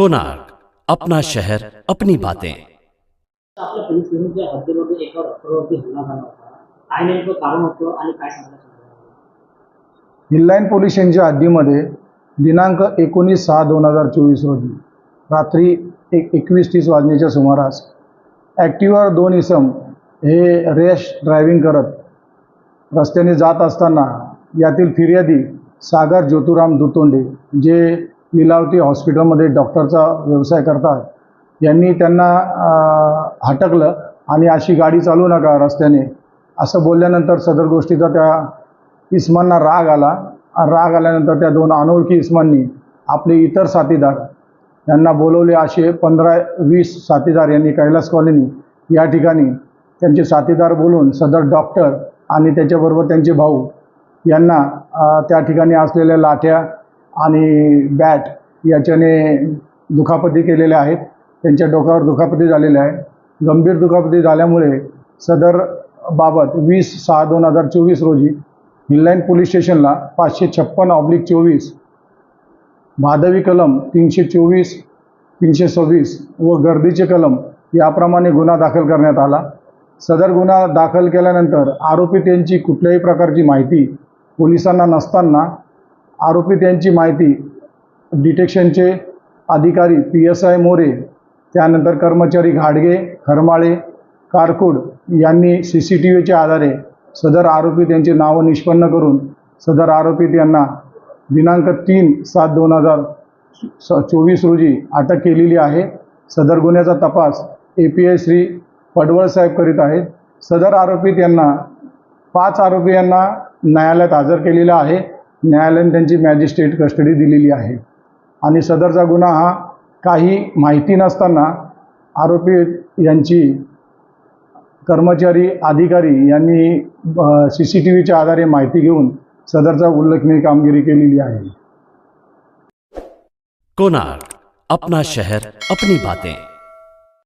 कोणार्क, अपना शहर अपनी बातें। आपल्या पोलीस स्टेशनच्या हद्दीमध्ये एका डॉक्टरवरती हल्ला झाला होता. काय नेमकं कारण होतं आणि काय सांगता येईल? हिललाईन पोलीस स्टेशनच्या हद्दीमध्ये दिनांक 19/6/2024 रोजी रात्री 21:30 वाजण्याच्या सुमारास ॲक्टिवावर 2 इसम हे रॅश ड्रायव्हिंग करत रस्त्याने जात असताना यातील फिर्यादी सागर ज्योतिराम दुतोंडे, जे लीलावती हॉस्पिटलमध्ये डॉक्टरचा व्यवसाय करतात, यांनी त्यांना हटकलं आणि अशी गाडी चालवू नका रस्त्याने असं बोलल्यानंतर सदर गोष्टीचा त्या इस्मांना राग आला. राग आल्यानंतर त्या 2 अनोळखी इस्मांनी आपले इतर साथीदार यांना बोलवले. असे 15-20 साथीदार यांनी कैलास कॉलनी या ठिकाणी त्यांचे साथीदार बोलून सदर डॉक्टर आणि त्याच्याबरोबर त्यांचे भाऊ यांना त्या ठिकाणी असलेल्या लाठ्या आणि बॅट याच्याने दुखापती केलेल्या आहेत. त्यांच्या डोक्यावर दुखापती झालेल्या आहे. गंभीर दुखापती झाल्यामुळे सदर बाबत 20/6/2024 रोजी हिललाईन पोलीस स्टेशनला 556/24 भादवी कलम 324, 326 व गर्दीचे कलम याप्रमाणे गुन्हा दाखल करण्यात आला. सदर गुन्हा दाखल केल्यानंतर आरोपी त्यांची कुठल्याही प्रकारची माहिती पोलिसांना नसताना आरोपी त्यांची माहिती डिटेक्शनचे अधिकारी PSI मोरे, त्यानंतर कर्मचारी घाडगे, खरमाळे, कारकूड यांनी CCTVच्या आधारे सदर आरोपी त्यांची नावं निष्पन्न करून सदर आरोपी यांना दिनांक 3/7/2024 रोजी अटक केलेली आहे. सदर गुन्ह्याचा तपास API श्री पडवळ साहेब करीत आहेत. सदर आरोपी यांना 5 आरोपी यांना न्यायालयात हजर केलेला आहे. न्यायालयाने त्यांची मॅजिस्ट्रेट कस्टडी दिलेली आहे आणि सदरचा गुन्हा हा काही माहिती नसताना आरोपी यांची कर्मचारी अधिकारी यांनी CCTVच्या आधारे माहिती घेऊन सदरचा उल्लेखनीय कामगिरी केलेली आहे. कोणार्क, अपना शहर अपनी बातें।